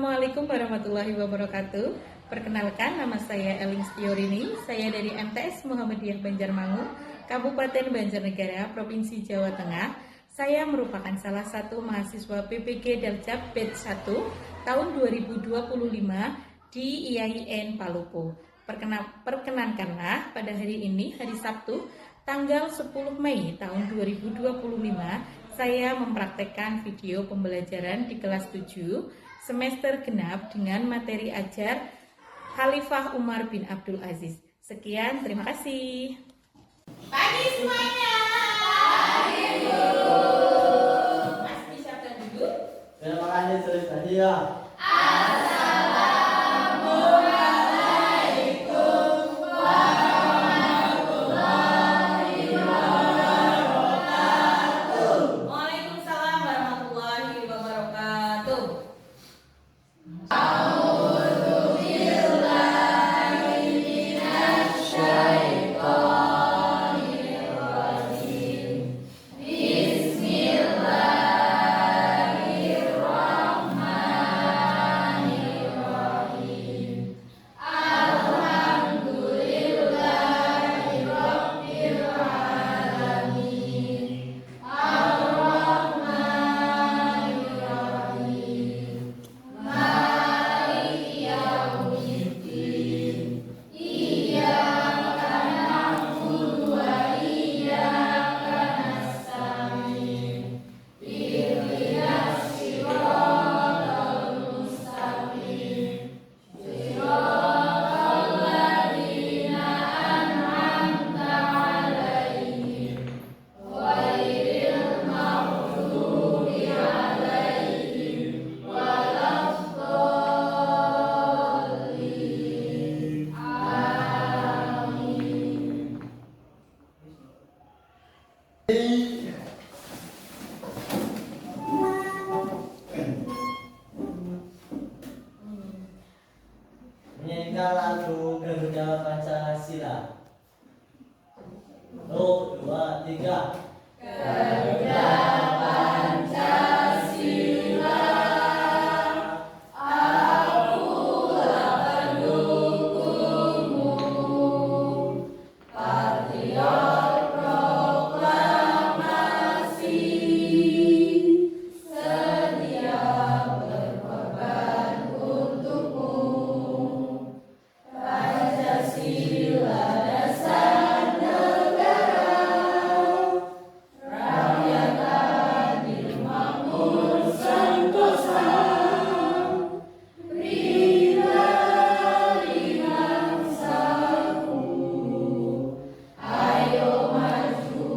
Assalamualaikum warahmatullahi wabarakatuh. Perkenalkan, nama saya Eling Stiorini. Saya dari MTS Muhammadiyah Banjarmangu, Kabupaten Banjarnegara, Provinsi Jawa Tengah. Saya merupakan salah satu mahasiswa PPG Daljab Batch 1 tahun 2025 di IAIN Palopo. Perkenankanlah pada hari ini, hari Sabtu, tanggal 10 Mei tahun 2025, saya mempraktekkan video pembelajaran di kelas 7 semester genap dengan materi ajar Khalifah Umar bin Abdul Aziz. Sekian, terima kasih. Pagi semuanya. Pagi, Bu. Mas bisa duduk? Terima kasih sudah hadir. Waalaikumsalam warahmatullahi wabarakatuh. Menyanyikan lagu Garuda Pancasila. 1, 2, 3. Garuda Pancasila, akulah pendukungmu, patriot proklamasi, sedia berkorban untukmu. Pancasila dasar negara, rakyat adil makmur sentosa, berilah bangsaku. Ayo maju,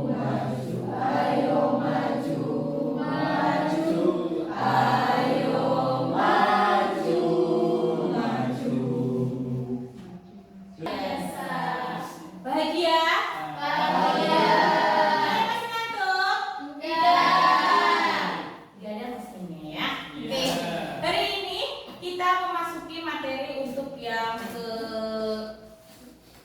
maju, ayo maju, maju, ayo maju, maju. Bahagia? Bahagia. Masih ngantuk? Tidak ada mesinnya ya. Oke. Hari ini kita memasuki materi untuk yang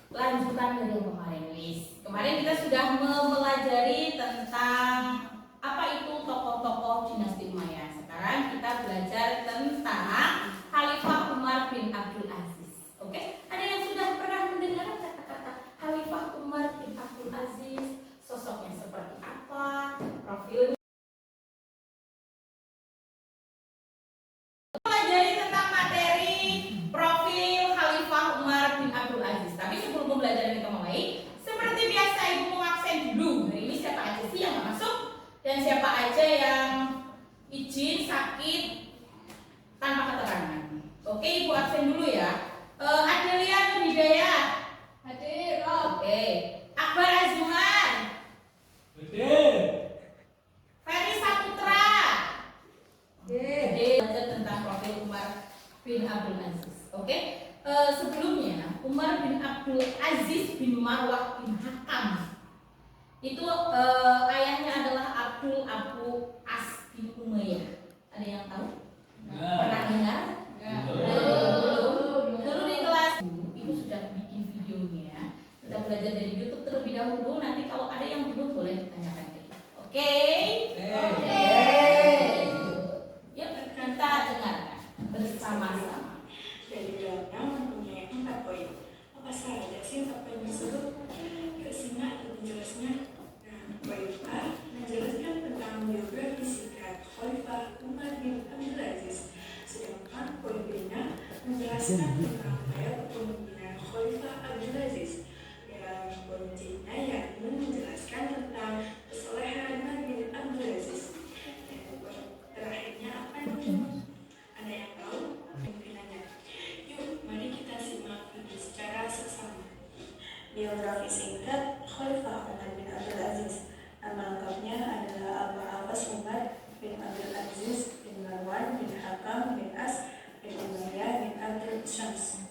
lanjutan dari yang kemarin, Wis. Kemarin kita sudah mempelajari tentang apa itu tokoh-tokoh dinasti Umayyah. Sekarang kita belajar tentang Khalifah Umar bin Abdul Aziz. Oke? Ada yang sudah pernah mendengar kata-kata Khalifah Umar bin Abdul Aziz? Sosoknya seperti apa? Profilnya? Pelajari tentang materi profil Khalifah Umar bin Abdul Aziz. Tapi sebelum pembelajaran kita mulai, seperti biasa Ibu mau absen dulu. Hari ini siapa aja sih yang nggak masuk dan siapa aja yang izin sakit tanpa keterangan. Oke, Ibu absen dulu ya. Adelia Nur Hidayah. Hadir. Oke. Akbar Azuman. Hadir. Ferry Saputra. Hadir. Belajar tentang profil Umar bin Abdul Aziz. Oke. Sebelumnya Umar bin Abdul Aziz bin Marwah bin Hakam itu ayahnya adalah Abdul Abu As bin Umayyah. Ada yang tahu? Pernah dengar? Belum. Dulu di kelas Ibu sudah bikin videonya. Kita belajar dari YouTube terlebih dahulu. Nanti kalau ada yang belum boleh ditanyakan ke kita. Oke? Oke. Yuk, kita dengarkan. bersama-sama. Dan di dalamnya mempunyai 4 poin. Apa saja sih 4 poin tersebut? Yuk simak lebih jelasnya. Nah, poin A menjelaskan tentang biografi singkat Khalifah Umar bin Abdul Aziz. Sedangkan poin B-nya menjelaskan tentang gaya kepemimpinan Khalifah Abdul Aziz. Dan poin C-nya yakni menjelaskan tentang kesolehan Umar bin Abdul Aziz. Dan poin terakhirnya apa nih? Ada yang tahu pimpinannya? Yuk, mari kita simak lebih secara seksama. Biografi singkat Khalifah Umar bin Abdul Aziz. Nama lengkapnya adalah Abu Abbas Umar bin Abdul Aziz bin Marwan bin Hakam bin As bin Umayyah bin Abdul Syams.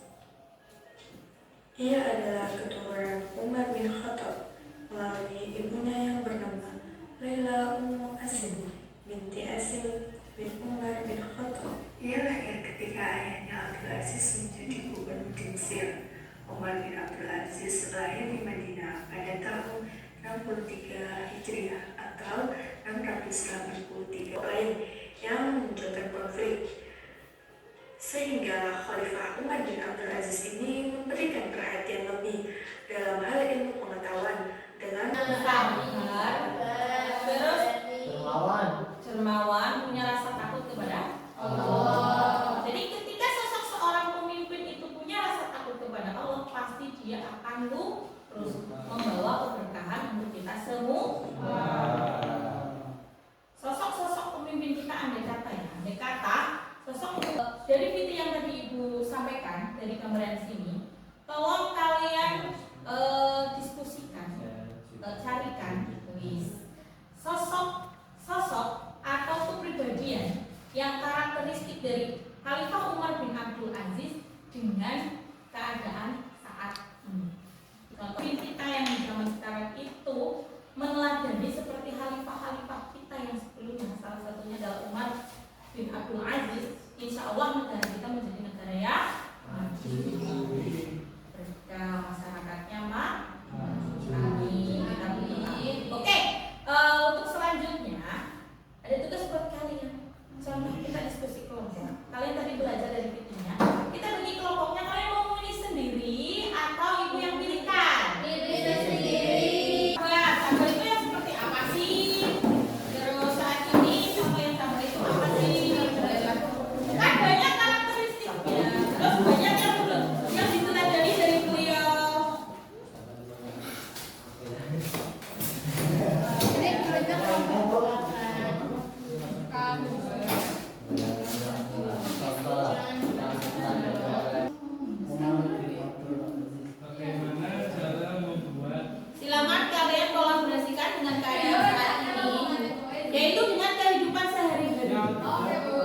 Ia adalah keturunan Umar bin Khattab melalui ibunya yang bernama Laila Ummu Asim binti Asim bin Umar bin Khattab. Ia lahir ketika ayahnya Abdul Aziz menjadi gubernur di Mesir. Umar bin Abdul Aziz lahir di Madinah pada tahun 63 Hijriah atau 683 lain yang memunculkan konflik. Sehingga Khalifah Umar bin Abdul Aziz ini memberikan perhatian lebih dalam hal ilmu pengetahuan dengan Sabar, terus Dermawan. dermawan, punya rasa takut kepada Allah. Jadi ketika sosok seorang pemimpin itu punya rasa takut kepada Allah, pasti dia akan terus membawa keberkahan untuk kita semua. Sosok-sosok pemimpin kita andai kata sosok dari video yang tadi Ibu sampaikan dari gambaran sini, tolong kalian diskusikan, carikan sosok atau kepribadian yang karakteristik dari Khalifah Umar bin Abdul Aziz dengan keadaan saat ini. Contoh kita yang di zaman sekarang itu meneladani seperti khalifah-khalifah kita yang sebelumnya, salah satunya adalah Umar bin Abdul Aziz. Insya Allah negara kita menjadi negara yang maju, berkah masyarakatnya amin. Oke, untuk selanjutnya ada tugas buat kalian. Contoh kita diskusi kelompok. Kalian tadi belajar dari videonya. Kita bagi kelompoknya, kalian mau milih sendiri atau ibu yang pilihkan? Pilih sendiri. Nah, sabar itu yang seperti apa sih? Terus saat ini sama yang sabar itu apa sih? Kan banyak karakteristiknya. Terus banyak yang diteladani dari beliau. Bagaimana cara membuat Silakan kalian kolaborasikan dengan keadaan saat ini, yaitu dengan kehidupan sehari-hari.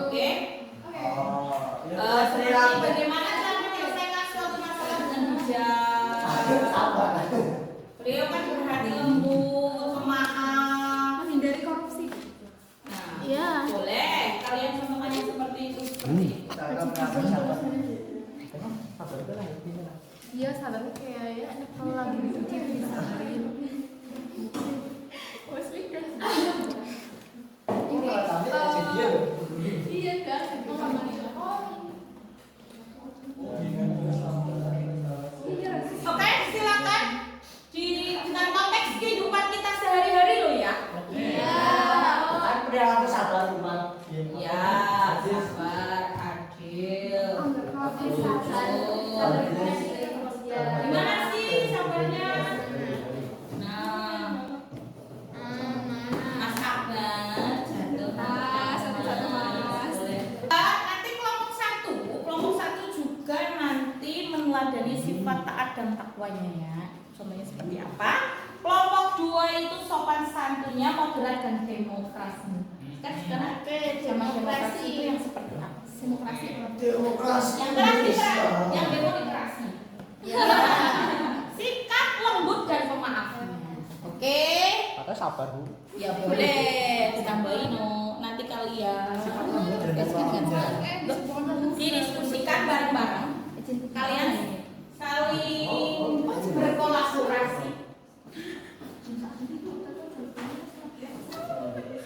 Oke. Seperti bagaimana cara menyelesaikan suatu masalah dengan bijak. Beliau kan berhati lembut, pemaaf, Menghindari korupsi. Nah, Iya. boleh kalian contohnya seperti itu. Seperti itu. Iya, sabarnya kayak ya kalau lagi diuji disabarin. Iya kan? Oke, silakan. Dengan konteks kehidupan kita sehari-hari loh ya. Ya, sabar, adil. Gimana sih sabarnya? Nah, Mas Akbar, jatuh satu-satu Mas. Nanti kelompok satu juga nanti meneladani sifat taat dan takwanya ya. Contohnya seperti apa? Kelompok 2 itu sopan santunnya, moderat dan demokrasi. Kan sekarang zaman demokrasi itu yang seperti apa? demokrasi Yang demokrasi. Sikap lembut dan pemaaf. Oke. Atau sabar Bu. Ya boleh ditambahin no. Nanti kalian didiskusikan bareng-bareng. Kalian saling berkolaborasi.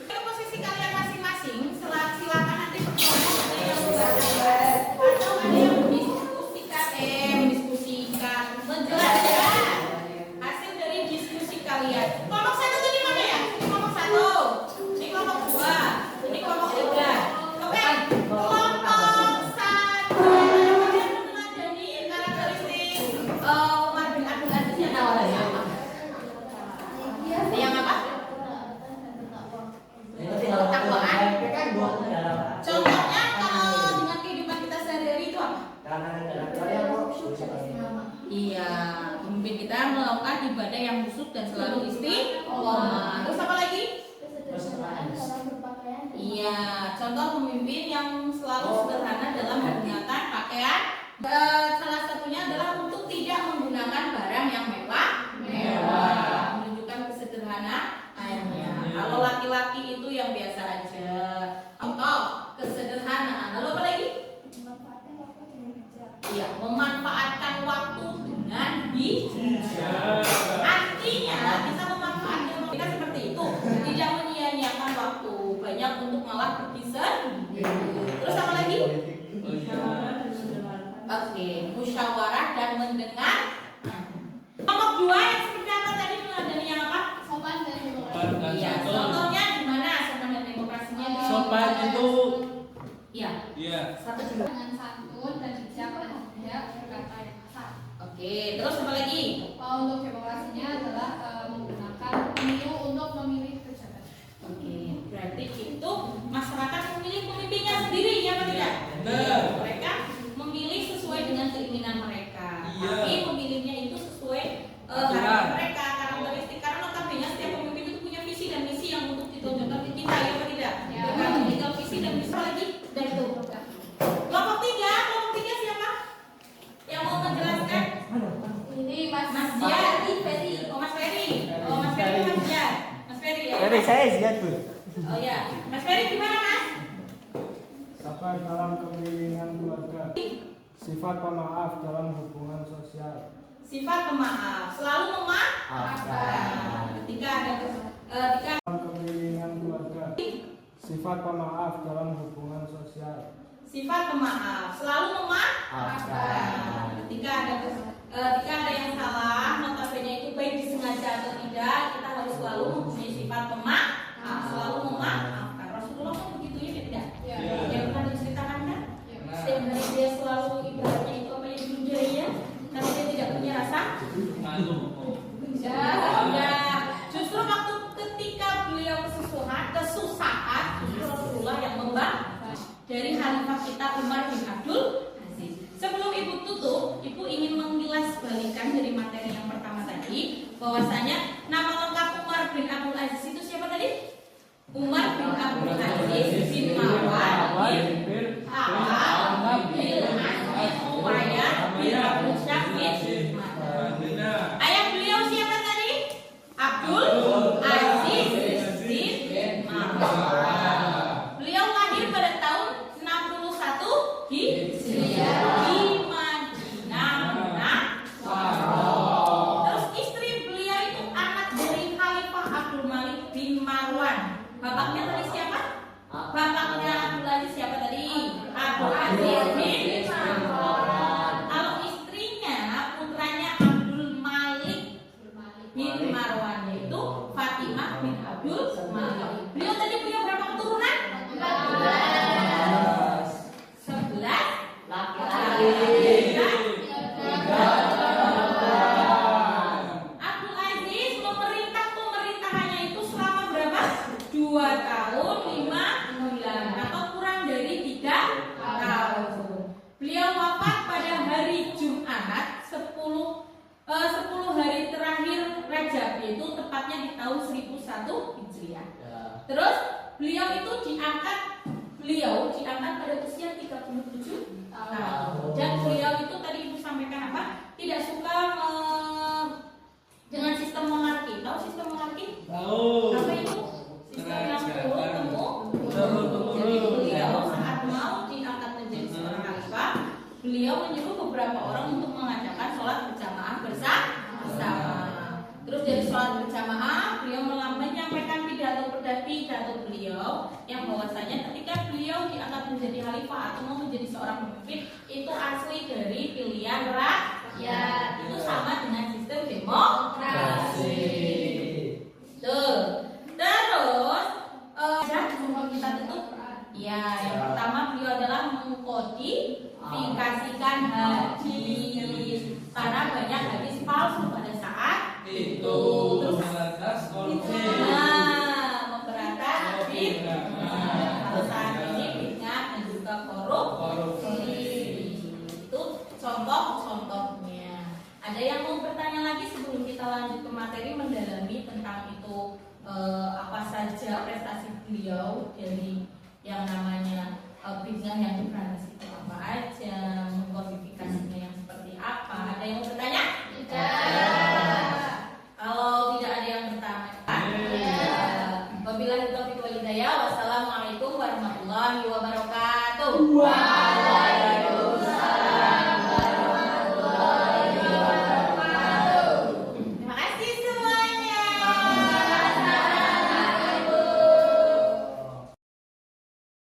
Ke posisi kalian masing-masing. Silakan nanti berkelompok ada yang yang khusyuk dan selalu istiqomah. Terus apa lagi? Kesederhanaan dalam berpakaian. Iya, contoh pemimpin yang selalu sederhana dalam menggunakan pakaian. Salah satunya adalah untuk tidak menggunakan barang yang mewah, menunjukkan kesederhanaannya. Kalau laki-laki itu yang biasa aja. Contoh kesederhanaan. Lalu apa lagi? Memanfaatkan waktu dengan bijak. Iya, memanfaatkan waktu dengan bijak. Artinya bisa memanfaatkan waktu kita seperti itu, tidak menyia-nyiakan waktu banyak untuk malah pergi sendiri. Terus apa lagi? Oke, musyawarah dan mendengar. Kelompok 2 yang seperti apa tadi meladani yang apa? Sopan dan Sopan dan Iya, santun. contohnya gimana sopan dan demokrasinya? Sopan itu Iya, iya. satu dulu. dengan santun dan bijak dan tidak berkata yang kasar. Oke, terus apa lagi? Untuk demokrasinya adalah menggunakan pemilu untuk memilih pejabat. Oke, berarti itu masyarakat memilih pemimpinnya sendiri, ya apa tidak? Benar. Mereka memilih sesuai dengan keinginan mereka. Iya. Tapi memilihnya itu sesuai Aturan. harapan mereka, karakteristik. Karena notabene setiap pemimpin itu punya visi dan misi yang untuk ditonjolkan ke kita, ya apa tidak? Ya. Kalau tinggal visi dan misi apa lagi dan itu. Kelompok 3 siapa? Yang mau menjelaskan? Ini Mas Mas Jian. Oh Mas Ferry. Oh Mas Ferry, Mas Jian. Mas Ferry ya. Jadi saya siap Bu. Oh ya, Mas Ferry gimana Mas? Sabar dalam kepemimpinan keluarga. Sifat pemaaf dalam hubungan sosial. Sifat pemaaf, selalu memaafkan. Ketika ada Dalam kepemimpinan keluarga. Sifat pemaaf dalam hubungan sosial. sifat pemaaf, selalu memaafkan. Ketika ada yang salah, notabene itu baik disengaja atau tidak, kita harus selalu mempunyai sifat pemaaf, selalu memaafkan. Rasulullah kan begitu ya, tidak? Ya. Yang pernah diceritakan kan? Setiap hari dia selalu ibaratnya itu apa yang berjaya, karena dia tidak punya rasa. Malu. Ya, justru waktu ketika beliau kesusahan, justru Rasulullah yang membantu. Dari Khalifah kita Umar bin Abdul Aziz. Sebelum ibu tutup, ibu ingin mengilas balikan dari materi yang pertama tadi, bahwasanya nama lengkap Umar bin Abdul Aziz itu siapa tadi? Umar bin Abdul Aziz bin Marwan bin Awam bin Aziz Umayyah bin Abdul Syafid. Ayah beliau siapa tadi? Abdul Aziz bin Marwan. Beliau lahir pada tahun 61 Hijriah di Madinah Munawwarah. Terus istri beliau itu anak dari Khalifah Abdul Malik bin Marwan. Bapaknya tadi siapa? Bapaknya Abdul Aziz siapa tadi? Abdul Aziz bin Marwan. Kalau istrinya, putranya Abdul Malik bin Marwan, yaitu Fatimah bin Abdul Malik. Beliau tadi punya berapa keturunan? 11 laki-laki. Abdul Aziz memerintah pemerintahannya itu selama berapa? 2 tahun 5 bulan atau kurang dari 3 tahun. Beliau wafat pada hari Jumat 10 hari terakhir Rajab, yaitu tepatnya di tahun 1001 Hijriah. Terus beliau diangkat pada usia 37 tahun. Dan beliau itu tadi ibu sampaikan apa? Tidak suka dengan sistem monarki. Tahu sistem monarki? Tahu. Apa itu? Sistem yang turun-temurun. Turun-temurun. Jadi beliau saat mau diangkat menjadi seorang khalifah, beliau menyuruh beberapa orang untuk mengadakan sholat berjamaah bersama. Terus dari sholat berjamaah, beliau menyampaikan pidato beliau yang bahwasanya ketika beliau diangkat menjadi khalifah atau mau menjadi seorang pemimpin itu asli dari pilihan rakyat. Itu sama dengan sistem demokrasi. Tuh. Terus kita tutup. Ya, yang pertama beliau adalah mengkodifikasikan hadis karena banyak hadis palsu pada saat Itu Terus memberantas korupsi. memberantas fitnah. Kalau saat ini fitnah dan juga korupsi. Itu contoh-contohnya. Ada yang mau bertanya lagi sebelum kita lanjut? lanjut ke materi mendalami tentang itu apa saja prestasi beliau dari yang namanya bidang yang diperanasi itu apa aja, mengkodifikasinya yang seperti apa. Ada yang mau bertanya? Kalau tidak ada yang bertanya, wabillahi taufiq wal hidayah. Wassalamualaikum warahmatullahi wabarakatuh.